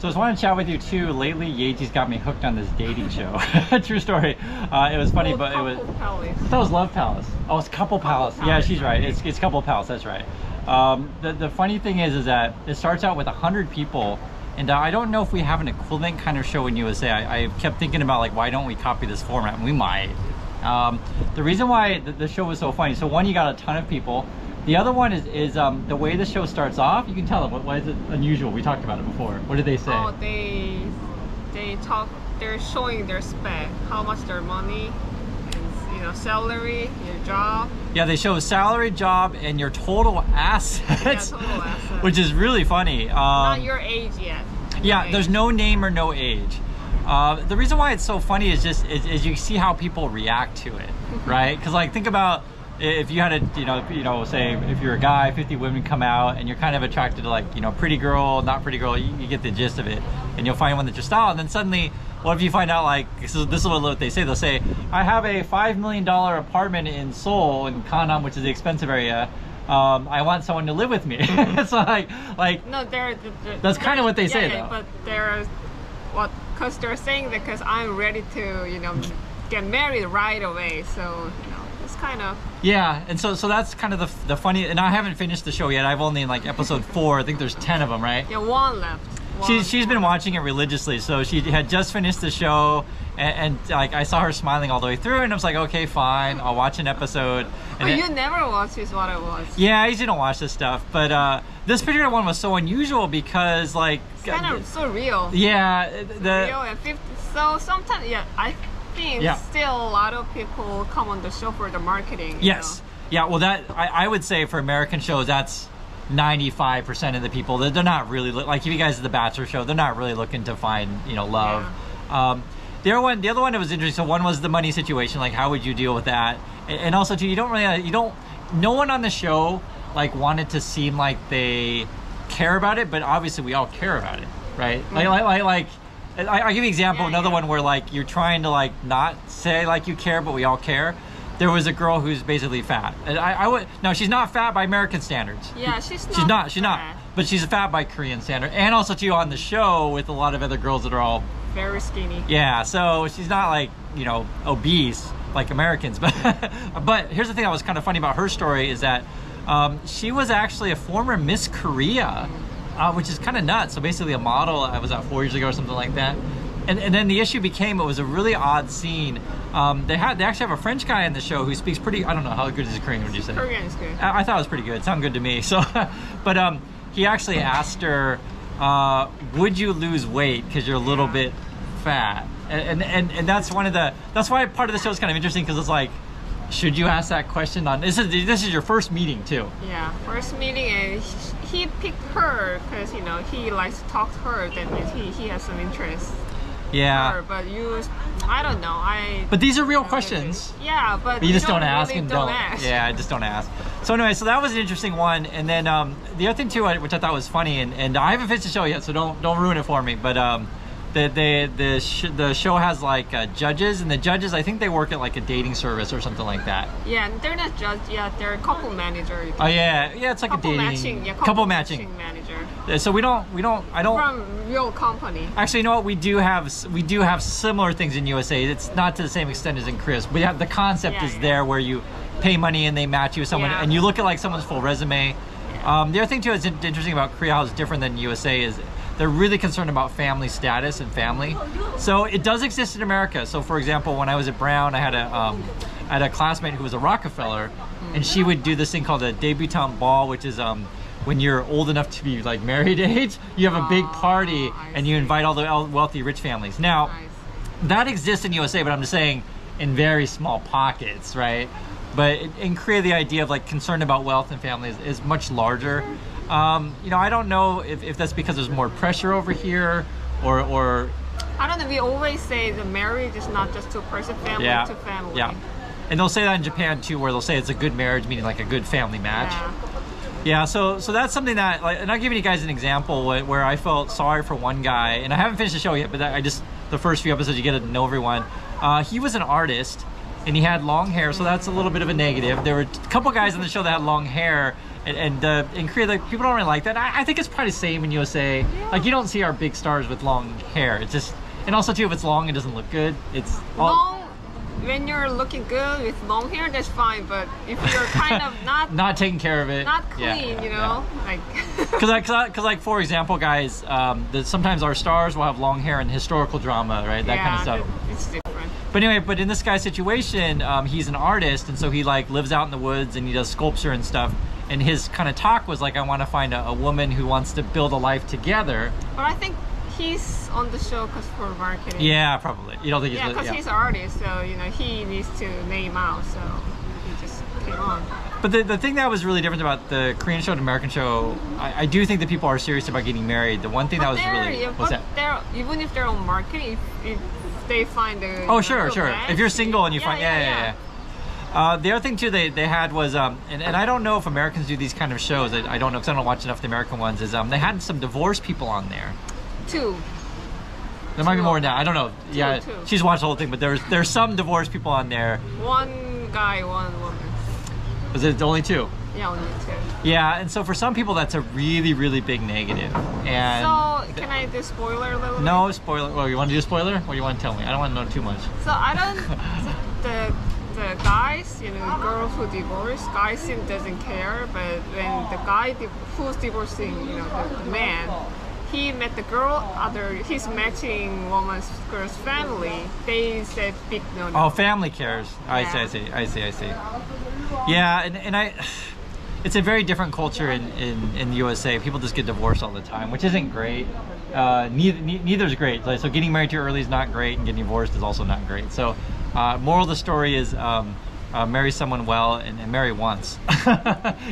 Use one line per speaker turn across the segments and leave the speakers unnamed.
So I just want to chat with you too. Lately, Yeji's got me hooked on this dating show. True story. It was funny, but it was.
Palace.
I thought it was Love Palace. Oh, it's Couple Palace. Yeah, she's right. It's Couple Palace. That's right. The funny thing is that it starts out with 100 people, and I don't know if we have an equivalent kind of show in USA. I kept thinking about like, why don't we copy this format? And we might. The reason why the show was so funny. So one, you got a ton of people. The other one is the way the show starts off. You can tell them why is it unusual. We talked about it before. What did they say?
Oh, they talk. They're showing their spec, how much their money, and, you know, salary, your job.
Yeah, they show salary, job, and your total assets.
Yeah, total assets.
Which is really funny.
Not your age yet.
Yeah,
age.
There's no name or no age. The reason why it's so funny is just is you see how people react to it, right? Because like think about. If you had a, you know, say if you're a guy, 50 women come out and you're kind of attracted to like, you know, pretty girl, not pretty girl, you get the gist of it, and you'll find one that's your style, and then suddenly, what if you find out like, this is what they say, they'll say, I have a $5 million apartment in Seoul, in Gangnam, which is the expensive area, I want someone to live with me. It's like
no,
that's kind of what they say though.
But because they're saying that because I'm ready to, you know, get married right away, so, you know. Kind of.
Yeah, and so that's kind of the funny, and I haven't finished the show yet. I've only in like episode 4. I think there's 10 of them, right?
Yeah, one left.
She's been watching it religiously, so she had just finished the show, and like I saw her smiling all the way through, and I was like, okay, fine, I'll watch an episode. And
but you never watch is what I watch.
Yeah, I usually don't watch this stuff, but this particular one was so unusual because like
it's kind of so real.
Yeah,
real and 50. So sometimes, yeah, I think still a lot of people come on the show for the marketing.
Yes. Yeah, well that I would say for American shows that's 95% of the people. They're not really like, if you guys at the Bachelor show, they're not really looking to find, you know, love. Yeah. The other one that was interesting, so one was the money situation, like how would you deal with that? And also too, no one on the show like wanted to seem like they care about it, but obviously we all care about it, right? Mm-hmm. Like I'll give you an example, another one where like you're trying to like not say like you care, but we all care. There was a girl who's basically fat. And no, she's not fat by American standards.
Yeah, she's not.
But she's fat by Korean standard. And also too on the show with a lot of other girls that are all
very skinny.
Yeah, so she's not like, you know, obese like Americans. But here's the thing that was kind of funny about her story is that she was actually a former Miss Korea. Which is kind of nuts. So basically a model, I was out 4 years ago or something like that. And then the issue became, it was a really odd scene. They actually have a French guy in the show who speaks pretty, I don't know, how good is his Korean, would you say?
Korean is good.
I thought it was pretty good. It sounded good to me. So, but he actually asked her, would you lose weight because you're a little bit fat? And that's that's why part of the show is kind of interesting, because it's like, should you ask that question on, this is your first meeting too.
Yeah, first meeting, and he picked her because, you know, he likes to talk to her, then he has some interest.
Yeah.
Her, but I don't know.
But these are real questions.
Yeah, but
you just don't ask
really
and
don't ask.
Yeah, I just don't ask. So anyway, so that was an interesting one. And then the other thing too, which I thought was funny, and I haven't finished the show yet, so don't ruin it for me. But the show has like judges, and the judges, I think they work at like a dating service or something like that.
Yeah, they're not judge. Yeah, they're a couple manager.
Oh yeah, it's like
couple
a dating
matching. Yeah,
couple matching
manager.
So I don't.
From real company.
Actually, you know what? We do have similar things in USA. It's not to the same extent as in Chris. We have the concept is there where you pay money and they match you with someone, and you look at like someone's full resume. Yeah. The other thing too that's interesting about Korea, how it's different than USA, is they're really concerned about family status and family. So it does exist in America. So for example, when I was at Brown, I had a classmate who was a Rockefeller, and she would do this thing called a debutante ball, which is when you're old enough to be like married age, you have a big party and you invite all the wealthy rich families. Now, that exists in USA, but I'm just saying in very small pockets, right? But in Korea, the idea of like concern about wealth and family is much larger. You know, I don't know if that's because there's more pressure over here, or
I don't know. We always say the marriage is not just two-person family to family.
Yeah, and they'll say that in Japan too, where they'll say it's a good marriage, meaning like a good family match. Yeah, so that's something that, like, and I'll give you guys an example where I felt sorry for one guy, and I haven't finished the show yet, but the first few episodes you get to know everyone. He was an artist, and he had long hair, so that's a little bit of a negative. There were a couple guys on the show that had long hair, and in Korea, like, people don't really like that. I think it's probably the same in USA.
Yeah.
Like, you don't see our big stars with long hair. It's just, and also too, if it's long, it doesn't look good. It's all,
Long, when you're looking good with long hair, that's fine. But if you're kind of
not taking care of it,
not clean, you know, like.
Because like for example, guys, sometimes our stars will have long hair in historical drama, right? That kind of stuff.
It's different.
But anyway, but in this guy's situation, he's an artist, and so he like lives out in the woods and he does sculpture and stuff. And his kind of talk was like, I want to find a woman who wants to build a life together.
But I think he's on the show because for marketing.
Yeah, probably. You don't think he's?
Yeah, because he's an artist, so you know he needs to name out. So he just came on.
But the thing that was really different about the Korean show and American show, I do think that people are serious about getting married. The one thing that was really what's that?
Even if they're on marketing, if they find a
sure.
match,
If you're single and you find yeah. The other thing too they had was and I don't know if Americans do these kind of shows. I don't know because I don't watch enough of the American ones. Is they had some divorced people on there.
Two.
There might be more now. I don't know.
Two.
She's watched the whole thing, but there's some divorced people on there.
One guy, one woman.
Was it only two?
Yeah, only two.
Yeah, and so for some people that's a really, really big negative. And
so can I do spoiler a little bit?
no spoiler. Well, you want to do a spoiler? What do you want to tell me? I don't want to know too much.
So I don't. The guys, you know, the girls who divorce, guys seem doesn't care, but when the guy who's divorcing, you know, the man, he met the girl, his matching girl's family, they said big no.
Oh, family cares. I see. Yeah, and it's a very different culture in the USA. People just get divorced all the time, which isn't great. Neither is great. So getting married too early is not great, and getting divorced is also not great. So moral of the story is marry someone well and marry once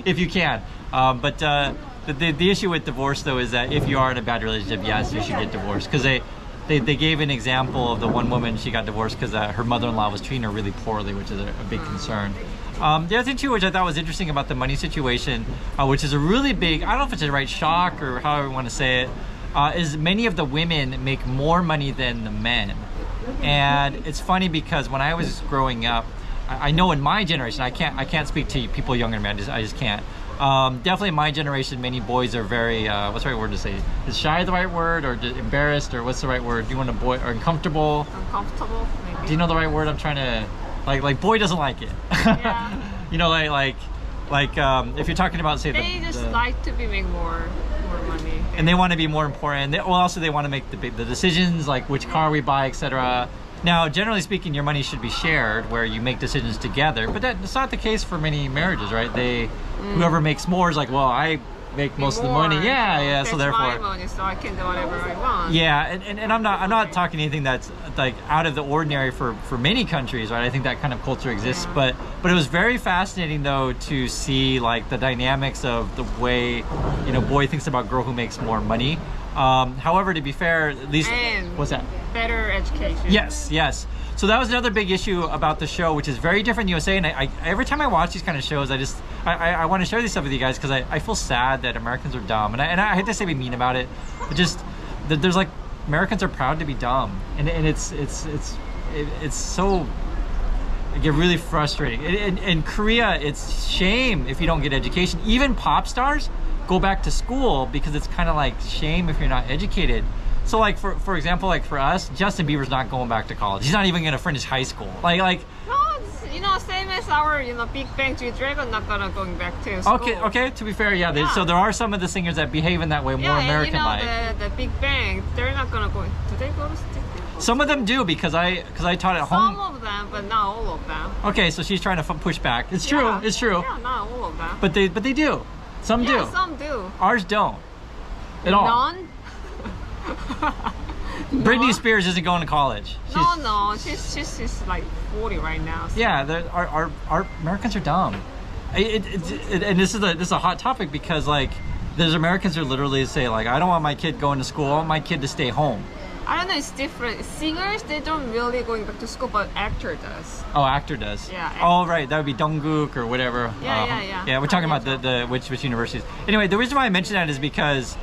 if you can. But the issue with divorce though is that if you are in a bad relationship, yes, you should get divorced, because they gave an example of the one woman, she got divorced because her mother-in-law was treating her really poorly, which is a big concern. The other thing too, which I thought was interesting about the money situation, which is a really big, I don't know if it's a right shock or however you want to say it, is many of the women make more money than the men. And it's funny because when I was growing up, I know in my generation, I can't speak to people younger than me, I just can't. Definitely in my generation, many boys are very, what's the right word to say? Is shy the right word, or embarrassed, or what's the right word? Do you want a boy, or uncomfortable?
Uncomfortable, maybe.
Do you know the right word I'm trying to, like boy doesn't like it.
Yeah.
You know, like if you're talking about, say,
they just like to be making more money.
And they want to be more important. Also they want to make the decisions, like which car we buy, etc. Now, generally speaking, your money should be shared, where you make decisions together. But that's not the case for many marriages, right? Whoever makes more is like, well, I make most of the money. Yeah. So therefore,
my money, so I can do whatever I want.
Yeah, and I'm not talking anything that's like out of the ordinary for many countries, right? I think that kind of culture exists, but it was very fascinating though to see like the dynamics of the way, you know, boy thinks about girl who makes more money. However, to be fair, at least what's that?
Better education.
Yes. So that was another big issue about the show, which is very different in the USA. And I every time I watch these kind of shows, I want to share this stuff with you guys because I feel sad that Americans are dumb, and I hate to say be mean about it, but just there's like Americans are proud to be dumb, and it's so. It get really frustrating. In Korea, it's shame if you don't get education. Even pop stars go back to school because it's kind of like shame if you're not educated. So like for example, like for us, Justin Bieber's not going back to college. He's not even gonna finish high school. Like
no, it's, you know, same as our, you know, Big Bang G-Dragon not gonna going back to school.
Okay. To be fair, yeah. So there are some of the singers that behave in that way, more American-like.
Yeah, you know, the Big Bang, they're not gonna go. Do they go to school?
Some of them do because I taught at home.
Some of them, but not all of them.
Okay, so she's trying to push back. It's true.
Yeah, not all of them.
But they do. Some do.
Some do.
Ours don't. At all.
None.
Britney Spears isn't going to college.
She's like 40 right now. So.
Yeah, our Americans are dumb. And this is a hot topic because like there's Americans who literally say like, I don't want my kid going to school. I want my kid to stay home.
I don't know, it's different. Singers, they don't really going back to school, but actor does.
Oh, actor does.
Yeah.
Oh, right. That would be Donggook or whatever.
Yeah.
Yeah, we're talking about the which universities. Anyway, the reason why I mention that is because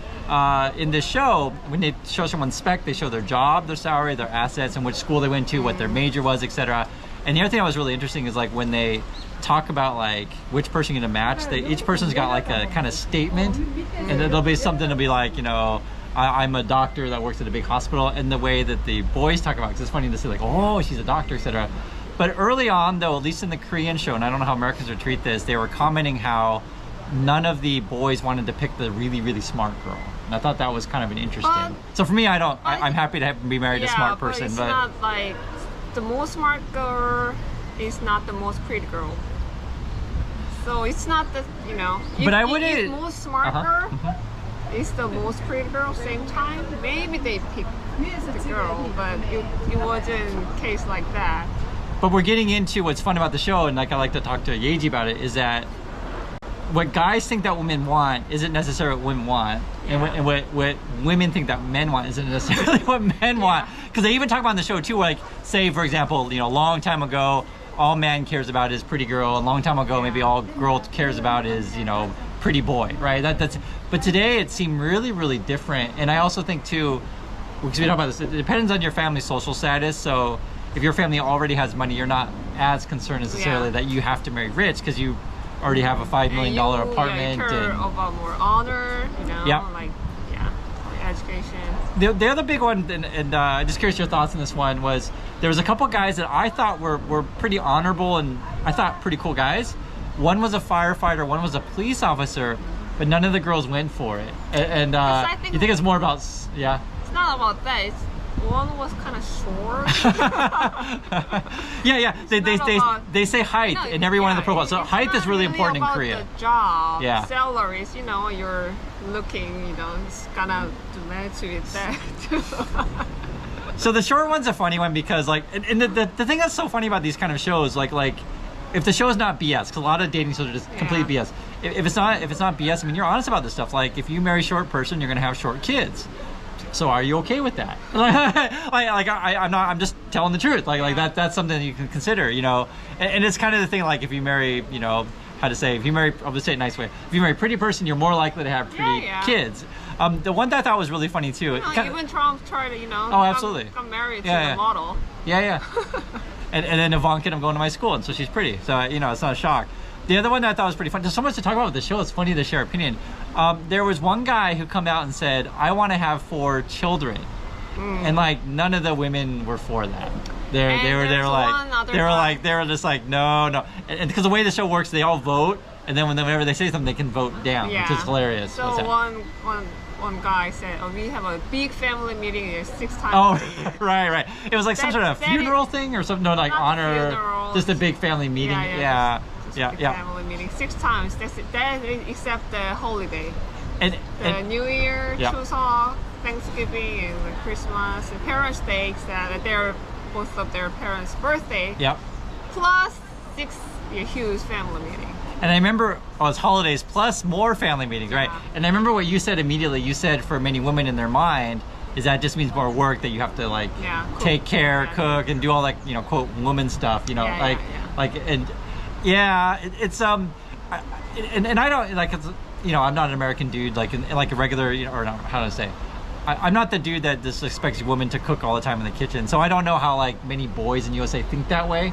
in this show, when they show someone's spec, they show their job, their salary, their assets, and which school they went to, what their major was, etc. And the other thing that was really interesting is like when they talk about like which person you're gonna match, each person's got like a kind of statement, and there'll be something to be like, you know, I'm a doctor that works at a big hospital, and the way that the boys talk about, because it's funny to say like, oh, she's a doctor, etc. But early on though, at least in the Korean show, and I don't know how Americans would treat this, they were commenting how none of the boys wanted to pick the really, really smart girl. And I thought that was kind of an interesting. So for me, I'm happy to be married to a smart person.
But it's not like the most smart girl is not the most pretty girl. So it's not that, you know.
But I wouldn't.
If most smart girl is the most pretty girl same time, maybe they pick the girl, but it wasn't a case like that.
But we're getting into what's fun about the show, and like I like to talk to Yeji about it, is that what guys think that women want isn't necessarily what women want, and what women think that men want isn't necessarily what men want. Because they even talk about in the show too, like say for example, you know, a long time ago, all man cares about is pretty girl, and a long time ago, maybe all girl cares about is, you know, pretty boy, right? But today it seemed really, really different. And I also think too, because we talk about this, it depends on your family's social status. So if your family already has money, you're not as concerned necessarily that you have to marry rich because you already have a $5 million apartment.
And about more honor, you know, like, education.
The other big one, and just curious your thoughts on this one, was there was a couple guys that I thought were pretty honorable and I thought pretty cool guys. One was a firefighter, one was a police officer, but none of the girls went for it. And you think it's more about,
It's not about that. One was kind of short.
They say height in every one of the profiles. So height is really important in Korea.
The job, salaries, you know, you're looking, you know, it's gonna match with that too.
So the short one's a funny one because like, and the thing that's so funny about these kind of shows, like if the show is not BS, because a lot of dating shows are just complete BS. If it's not BS, I mean, you're honest about this stuff. Like if you marry a short person, you're gonna have short kids. So are you okay with that? I'm just telling the truth. That's something you can consider, you know. And it's kind of the thing, like if you marry, you know, how to say, if you marry, I'll just say it a nice way. If you marry a pretty person, you're more likely to have pretty kids. The one that I thought was really funny too.
You know, even Trump tried to, you know,
absolutely.
got married to a model.
And then Ivanka, I'm going to my school, and so she's pretty. So, you know, it's not a shock. The other one that I thought was pretty fun, there's so much to talk about with the show, it's funny to share opinion. There was one guy who come out and said, I want to have 4 children. And like none of the women were for that. They were just like, no. And because the way the show works, they all vote, and then whenever they say something, they can vote down, which is hilarious.
So one guy said, we have a big family meeting 6 times.
Oh, right. It was like some sort of funeral thing or something. No, like honor, just a big family meeting. Family meeting 6 times. That's it. That except the holiday, and New Year, Chuseok, Thanksgiving, and Christmas, and Parents' Day. That they're both of their parents' birthday. Plus 6 huge family meeting. And I remember, it's holidays plus more family meetings, right? And I remember what you said immediately. You said for many women in their mind, is that just means more work, that you have to like take care, cook, and do all like, you know, quote, woman stuff, you know, it's and I don't like, it's, you know, I'm not an American dude like a regular, you know, or not, how to say, I'm not the dude that just expects women to cook all the time in the kitchen. So I don't know how like many boys in USA think that way.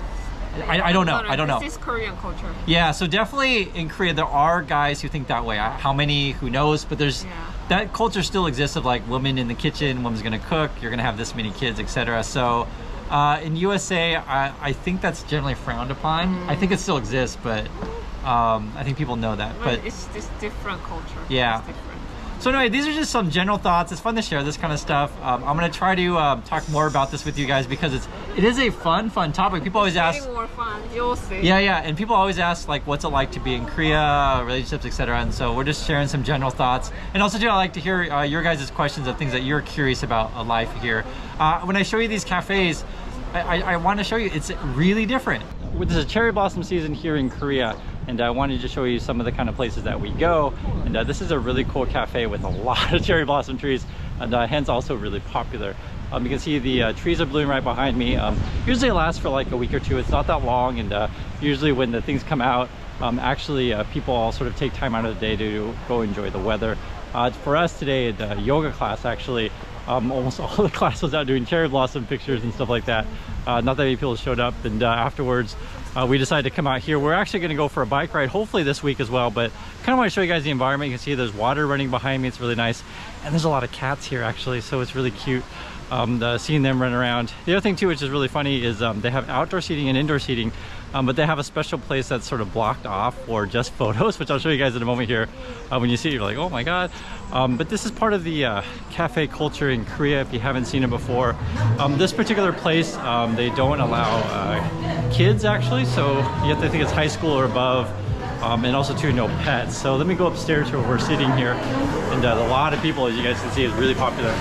I don't know.
This is Korean culture.
Yeah, so definitely in Korea there are guys who think that way. How many? Who knows? But there's that culture still exists of like women in the kitchen, woman's gonna cook, you're gonna have this many kids, etc. So in USA, I think that's generally frowned upon. I think it still exists, but I think people know that. But
it's just different culture.
Yeah.
It's different.
So anyway, these are just some general thoughts. It's fun to share this kind of stuff. I'm going to try to talk more about this with you guys because it is a fun topic. People always ask.
Getting more fun. You'll see.
Yeah, and people always ask like, what's it like to be in Korea, relationships, etc. And so we're just sharing some general thoughts. And also too, I like to hear your guys' questions of things that you're curious about life here. When I show you these cafes, I want to show you it's really different. This is cherry blossom season here in Korea, and I wanted to show you some of the kind of places that we go. And this is a really cool cafe with a lot of cherry blossom trees, and hence also really popular. You can see the trees are blooming right behind me. Usually it lasts for like a week or two. It's not that long, and usually when the things come out, actually people all sort of take time out of the day to go enjoy the weather. For us today, the yoga class actually, almost all the class was out doing cherry blossom pictures and stuff like that. Not that many people showed up, and afterwards we decided to come out here. We're actually going to go for a bike ride hopefully this week as well, but kind of want to show you guys the environment. You can see there's water running behind me. It's really nice, and there's a lot of cats here actually, so it's really cute. Seeing them run around. The other thing too, which is really funny, is they have outdoor seating and indoor seating, but they have a special place that's sort of blocked off for just photos, which I'll show you guys in a moment here. When you see it, you're like, oh my god. But this is part of the cafe culture in Korea if you haven't seen it before. This particular place, they don't allow kids actually, so you have to think it's high school or above. And also too, no pets. So let me go upstairs to where we're sitting here, and a lot of people, as you guys can see, is really popular.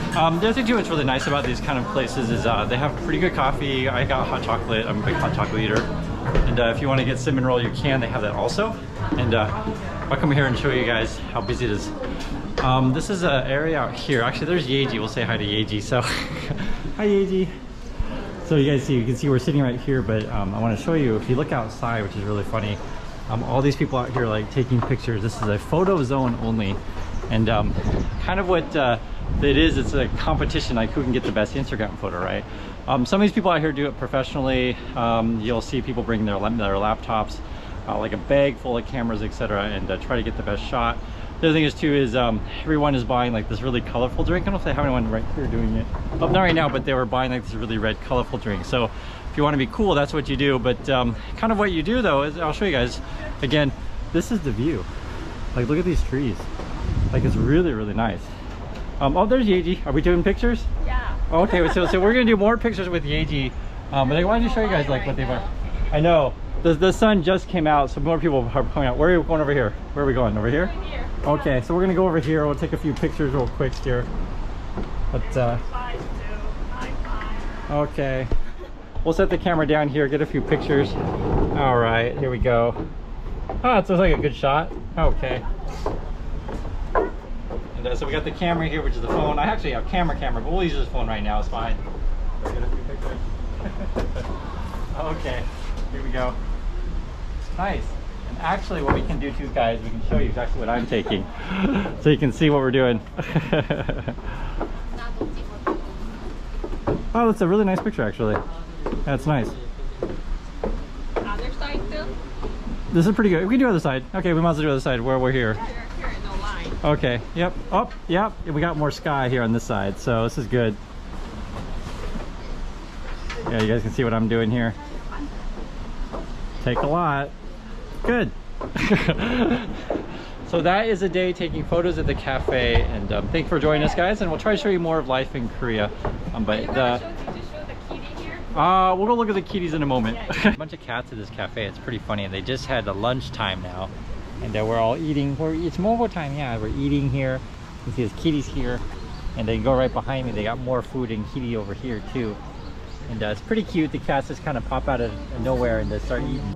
The other thing too that's really nice about these kind of places is they have pretty good coffee. I got hot chocolate. I'm a big hot chocolate eater. And if you want to get cinnamon roll, you can. They have that also. And I'll come here and show you guys how busy it is. This is an area out here. Actually, there's Yeji. We'll say hi to Yeji. So, hi Yeji. So you guys see, you can see we're sitting right here, but I want to show you, if you look outside, which is really funny, all these people out here like taking pictures. This is a photo zone only. And kind of what it is, it's a competition, like who can get the best Instagram photo, right? Some of these people out here do it professionally. You'll see people bring their laptops, like a bag full of cameras, etc., and try to get the best shot. The other thing is too is everyone is buying like this really colorful drink. I don't know if they have anyone right here doing it. Oh, not right now, but they were buying like this really red colorful drink. So if you want to be cool, that's what you do. But kind of what you do though is, I'll show you guys. Again, this is the view. Like look at these trees. Like it's really, really nice. Oh, there's Yeji. Are we doing pictures? Yeah. Okay, so we're gonna do more pictures with Yeji. But I wanted to show you guys like what they bought. I know. The sun just came out, so more people are coming out. Where are we going over here? Where are we going? Over here? Here. Okay, so we're gonna go over here. We'll take a few pictures real quick here. But okay. We'll set the camera down here, get a few pictures. All right, here we go. Oh, it looks like a good shot. Okay. And so we got the camera here, which is the phone. I actually have camera, but we'll use this phone right now. It's fine. Get a few pictures. Okay, here we go. Nice. And actually, what we can do too, guys, we can show you exactly what I'm taking, so you can see what we're doing. Oh, that's a really nice picture, actually. That's nice.
Other side too?
This is pretty good. We can do other side. Okay, we might as well do other side where we're here. Okay, yep, oh, yep, we got more sky here on this side, so this is good. Yeah, you guys can see what I'm doing here. Take a lot. Good. So that is a day taking photos at the cafe, and thanks for joining us, guys, and we'll try to show you more of life in Korea. But we'll go look at the kitties in a moment. A bunch of cats at this cafe. It's pretty funny, and they just had the lunchtime now. And we're all eating. It's mobile time, yeah. We're eating here. You can see there's kitties here. And they go right behind me. They got more food and kitty over here too. And it's pretty cute. The cats just kind of pop out of nowhere and they start eating.